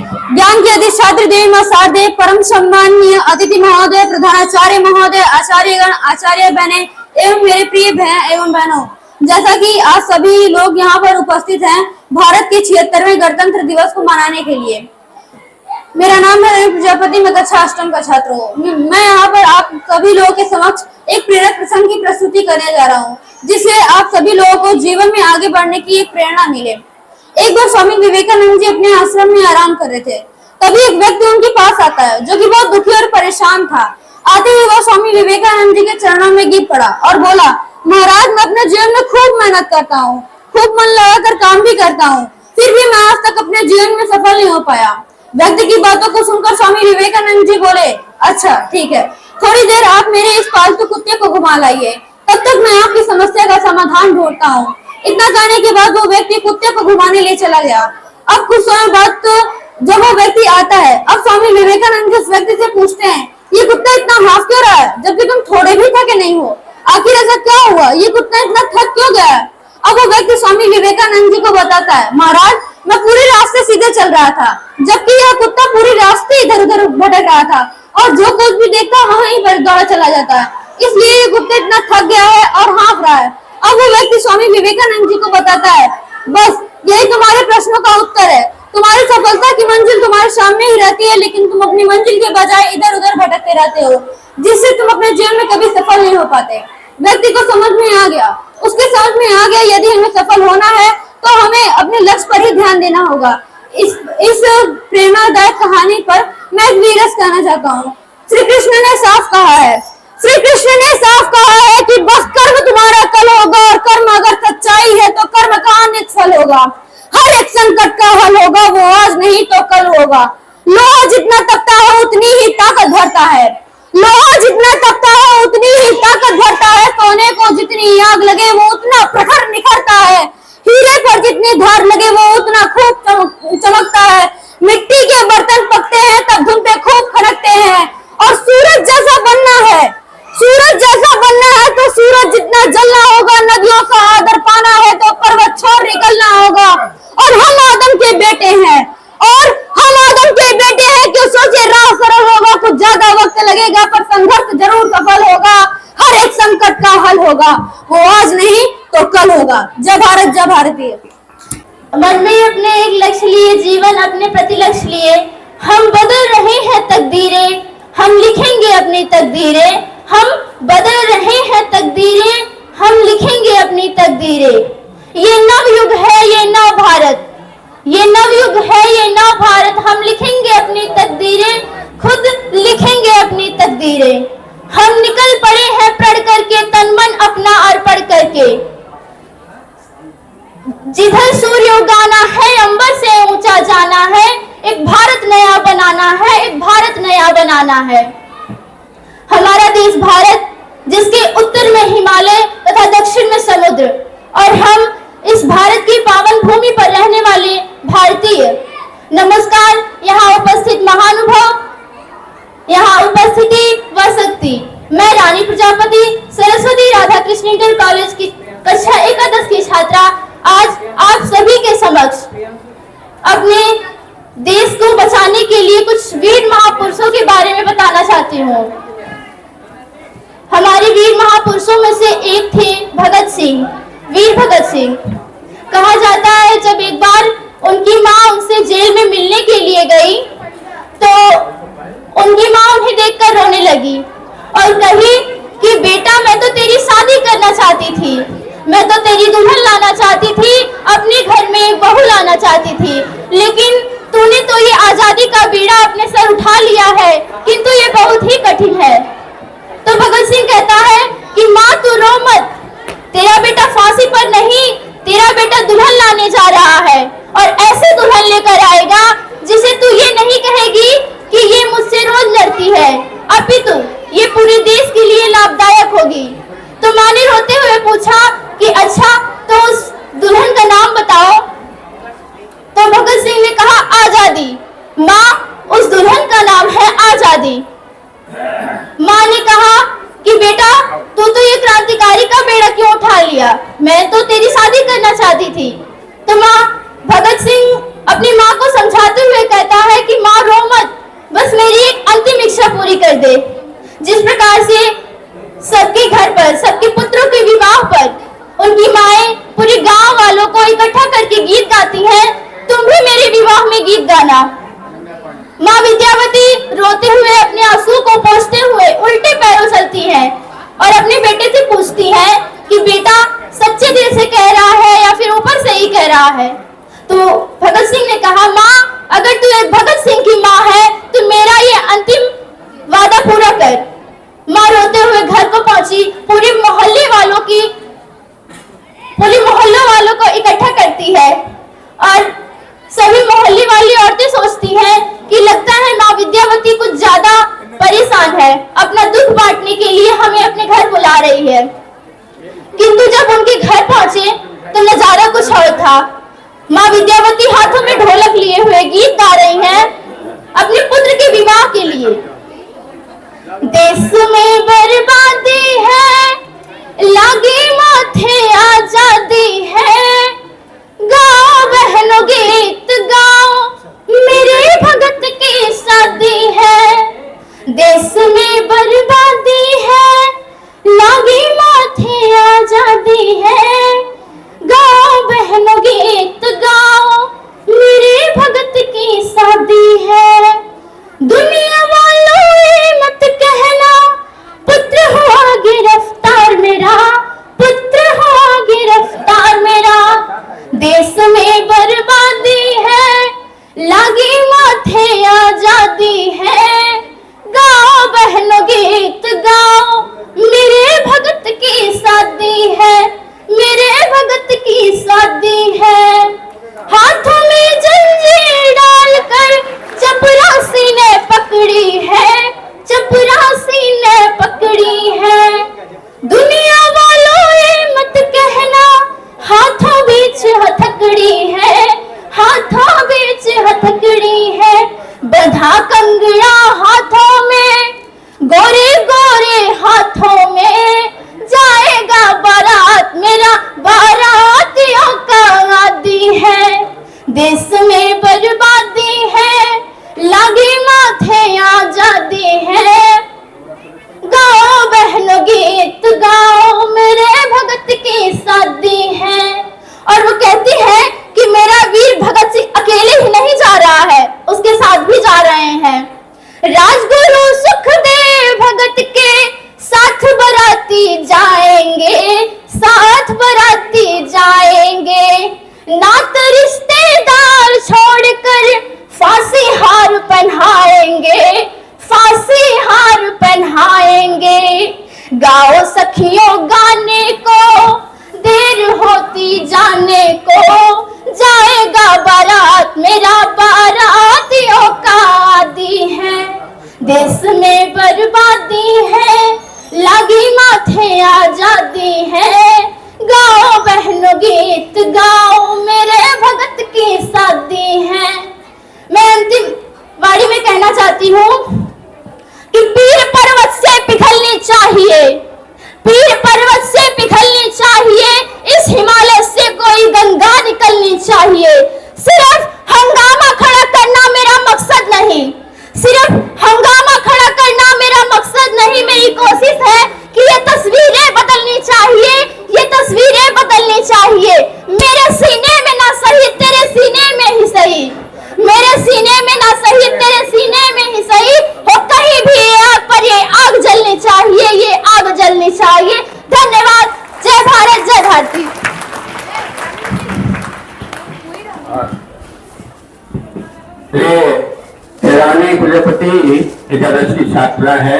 ज्ञान के अधिष्ठात्री देवी मां शारदे, परम सम्माननीय अतिथि महोदय, प्रधानाचार्य महोदय, आचार्यगण, आचार्य बहने एवं मेरे प्रिय बहन एवं बहनों, जैसा कि आज सभी लोग यहाँ पर उपस्थित हैं भारत के 76वें गणतंत्र दिवस को मनाने के लिए। मेरा नाम है रवि प्रजापति, मैं कक्षा अष्टम का छात्र हूँ। मैं यहाँ पर आप सभी लोगों के समक्ष एक प्रेरक प्रसंग की प्रस्तुति करने जा रहा हूँ, जिससे आप सभी लोगों को जीवन में आगे बढ़ने की एक प्रेरणा मिले। एक बार स्वामी विवेकानंद जी अपने आश्रम में आराम कर रहे थे, तभी एक व्यक्ति उनके पास आता है जो कि बहुत दुखी और परेशान था। आते ही वह स्वामी विवेकानंद जी के चरणों में गिर पड़ा और बोला, महाराज, मैं अपने जीवन में खूब मेहनत करता हूँ, खूब मन लगाकर काम भी करता हूँ, फिर भी मैं आज तक अपने जीवन में सफल नहीं हो पाया। व्यक्ति की बातों को सुनकर स्वामी विवेकानंद जी बोले, अच्छा ठीक है, थोड़ी देर आप मेरे इस पालतू कुत्ते को घुमा लाइए, तब तक मैं आपकी समस्या का समाधान ढूंढता हूँ। इतना कहने के बाद वो व्यक्ति कुत्ते को घुमाने ले चला गया। अब कुछ समय बाद जब वो व्यक्ति आता है, अब स्वामी विवेकानंद जी उस व्यक्ति से पूछते हैं, ये कुत्ता इतना हाफ क्यों रहा है जबकि तुम थोड़े भी थके नहीं हो? आखिर ऐसा क्या हुआ? ये कुत्ता इतना थक क्यों गया है? अब वो व्यक्ति स्वामी विवेकानंद जी को बताता है, महाराज, मैं पूरे रास्ते सीधे चल रहा था, जबकि यह कुत्ता पूरे रास्ते इधर उधर भटक रहा था और जो कुछ भी देखता वहीं पर दौड़ा चला जाता है, इसलिए ये कुत्ता इतना थक गया है और हाँफ रहा है। अब वो व्यक्ति स्वामी विवेकानंद जी को बताता है, बस यही तुम्हारे प्रश्नों का उत्तर है। तुम्हारी सफलता की मंजिल तुम्हारे सामने ही रहती है, लेकिन तुम अपनी मंजिल के बजाय इधर उधर भटकते रहते हो, जिससे तुम अपने जीवन में कभी सफल नहीं हो पाते। व्यक्ति को समझ में आ गया, उसके समझ में आ गया, यदि हमें सफल होना है तो हमें अपने लक्ष्य पर ही ध्यान देना होगा। इस प्रेरणादायक कहानी पर मैं एक वीरस कहना चाहता हूँ। श्री कृष्ण ने साफ कहा है, कि बस कर्म तुम्हारा कल होगा, और कर्म अगर सच्चाई है तो कर्म का नित फल होगा। हर एक संकट का हल होगा, वो आज नहीं तो कल होगा। लोहा जितना तपता है उतनी ही ताकत भरता है, सोने को जितनी आग लगे वो उतना प्रखर निखरता है, हीरे पर जितनी धार लगे वो उतना खूब चमकता है। मिट्टी के बर्तन पकते हैं तब धुन पे खूब खनकते हैं, और सूरज जैसा बनना है तो सूरज जितना जलना होगा। नदियों का आदर पाना है तो पर्वत छोड़ निकलना होगा। और हम आदम के बेटे हैं, क्यों सोचे राह सरल होगा, कुछ ज्यादा वक्त लगेगा पर संघर्ष जरूर सफल होगा। हर एक संकट का हल होगा, वो आज नहीं तो कल होगा। जय भारत, जय भारतीय। मन में अपने एक लक्ष्य लिए, जीवन अपने प्रति लक्ष्य लिए, हम बदल रहे हैं तकदीरें, हम लिखेंगे अपनी तकदीरें, हम बदल रहे हैं तकदीरें, हम लिखेंगे अपनी तकदीरें। ये नवयुग है, ये नव भारत, हम लिखेंगे अपनी तकदीरें, खुद लिखेंगे अपनी तकदीरें। हम निकल पड़े हैं प्रण करके, तन मन अपना अर्पण करके। जिधर सूर्य उगाना है, अंबर से ऊंचा जाना है, एक भारत नया बनाना है। हमारा देश भारत, जिसके उत्तर में हिमालय तथा दक्षिण में समुद्र, और हम इस भारत की पावन भूमि पर रहने वाले भारतीय। नमस्कार, यहाँ उपस्थित महानुभाव, यहाँ उपस्थिति व शक्ति। मैं रानी प्रजापति, सरस्वती राधा कृष्ण इंटर कॉलेज की कक्षा एकादश की छात्रा, आज आप सभी के समक्ष अपने देश को बचाने के लिए कुछ वीर महापुरुषों के बारे में बताना चाहती हूँ। हमारे वीर महापुरुषों में से एक थे वीर भगत सिंह। कहा जाता है, जब एक बार उनकी माँ उनसे जेल में मिलने के लिए गई तो उनकी माँ उन्हें देखकर रोने लगी और कही कि बेटा, मैं तो तेरी शादी करना चाहती थी, मैं तो तेरी दुल्हन लाना चाहती थी, अपने घर में एक बहू लाना चाहती थी, लेकिन तूने तो ये आजादी का बीड़ा अपने सर उठा लिया है, किंतु ये बहुत ही कठिन है। तो भगत सिंह कहता है कि माँ, तू रो मत, तेरा बेटा फांसी पर नहीं, तेरा बेटा दुल्हन लाने जा रहा है, और ऐसे दुल्हन लेकर आएगा जिसे तू ये नहीं कहेगी कि ये मुझसे रोज लड़ती है, अपितु ये पूरे देश के लिए लाभदायक होगी। तो माँ ने रोते हुए पूछा कि अच्छा, तो उस दुल्हन का नाम बताओ। तो भगत सिंह ने कहा, आजादी। माँ, उस दुल्हन का नाम है आजादी। माँ ने कहा कि बेटा, तू तो ये क्रांतिकारी का बेड़ा क्यों उठा लिया, मैं तो तेरी शादी करना चाहती थी। तो माँ, भगत सिंह अपनी माँ को समझाते हुए कहता है दे। जिस प्रकार से सबके घर पर, सबके पुत्रों के विवाह पर उनकी माएं पूरे गांव वालों को इकट्ठा करके गीत गाती हैं, तुम भी मेरे विवाह में गीत गाना। माँ विद्यावती रोते हुए अपने आंसू को पोंछते हुए उल्टे पैरों चलती है और अपने बेटे से पूछती है कि बेटा सच्चे दिल से कह रहा है या फिर ऊपर से ही कह रहा है। तो भगत सिंह ने कहा, माँ अगर तू एक भगत सिंह की माँ है तो मेरा ये अंतिम वादा पूरा कर। माँ रोते हुए घर को पहुंची, पूरे मोहल्ले वालों को इकट्ठा करती है और सभी मोहल्ले वाली औरतें सोचती हैं कि लगता है माँ विद्यावती कुछ ज्यादा परेशान है, अपना दुख बांटने के लिए हमें अपने घर बुला रही है। किंतु जब उनके घर पहुंचे तो नजारा कुछ और था। माँ विद्यावती हाथों में ढोलक लिए हुए गीत गा रही हैं अपने पुत्र के विवाह के लिए। देश में बर्बादी है, लागी माथे आजादी है, गाओ बहनों गीत गाओ, मेरे भगत की शादी है। देश में बर्बादी है, लागी माथे आजादी है, गाओ बहनों गीत गाओ, मेरे भगत की शादी है। दुनिया वालों ये मत कहना, पुत्र हुआ गिरफ्तार मेरा, पुत्र हुआ गिरफ्तार मेरा। देश में बर्बादी है, लागी माथे आजादी है, गाओ बहनों गीत गाओ, मेरे भगत की शादी है, मेरे भगत की शादी है। हाथों में जंजीर डालकर चपरासी ने पकड़ी है, चपरासी ने पकड़ी है। दुनिया वालों ये मत कहना, हाथों बीच हथकड़ी है, हाथों बीच हथकड़ी है। बंधा कंगड़ा हाथों में, गोरे गोरे हाथों में, जाएगा बारात मेरा, बारातियों का आदि है। देश में बर्बादी है, लागी माथे आजादी है, गाओ बहनों गीत गाओ, मेरे भगत की शादी है। और वो कहती है कि मेरा वीर भगत सिंह अकेले ही नहीं जा रहा है, उसके साथ भी जा रहे हैं। राजगुरु सुखदेव भगत के साथ बराती जाएंगे, साथ बराती जाएंगे। नात रिश्तेदार छोड़कर फांसी हार पहनाएंगे, फांसी हार पहनाएंगे। गाओ सखियों गाने को, देर होती जाने को, जाएगा बारात मेरा, बारातियों का आदि है। देश में बर्बादी है, लागी माथे आजादी है, गाओ बहनों गीत गाओ, मेरे भगत की शादी है। मैं अंतिम वाणी में कहना चाहती हूँ कि पीर पर्वत से पिघलनी चाहिए, पीर पर्वत से पिघलनी चाहिए, इस हिमालय से कोई गंगा निकलनी चाहिए। सिर्फ हंगामा खड़ा करना मेरा मकसद नहीं, सिर्फ हंगामा खड़ा करना मेरा मकसद नहीं। मेरी कोशिश है कि ये तस्वीरें बदलनी चाहिए, ये तस्वीरें बदलनी चाहिए। मेरे सीने में ना सही, तेरे सीने में ही सही, मेरे सीने में ना सही, तेरे सीने में ही सही हो। कहीं भी आग पर ये आग जलनी चाहिए, ये आग जलनी चाहिए। धन्यवाद। जय भारत, जय भारती। रानी प्रजापति एकादश की छात्रा है।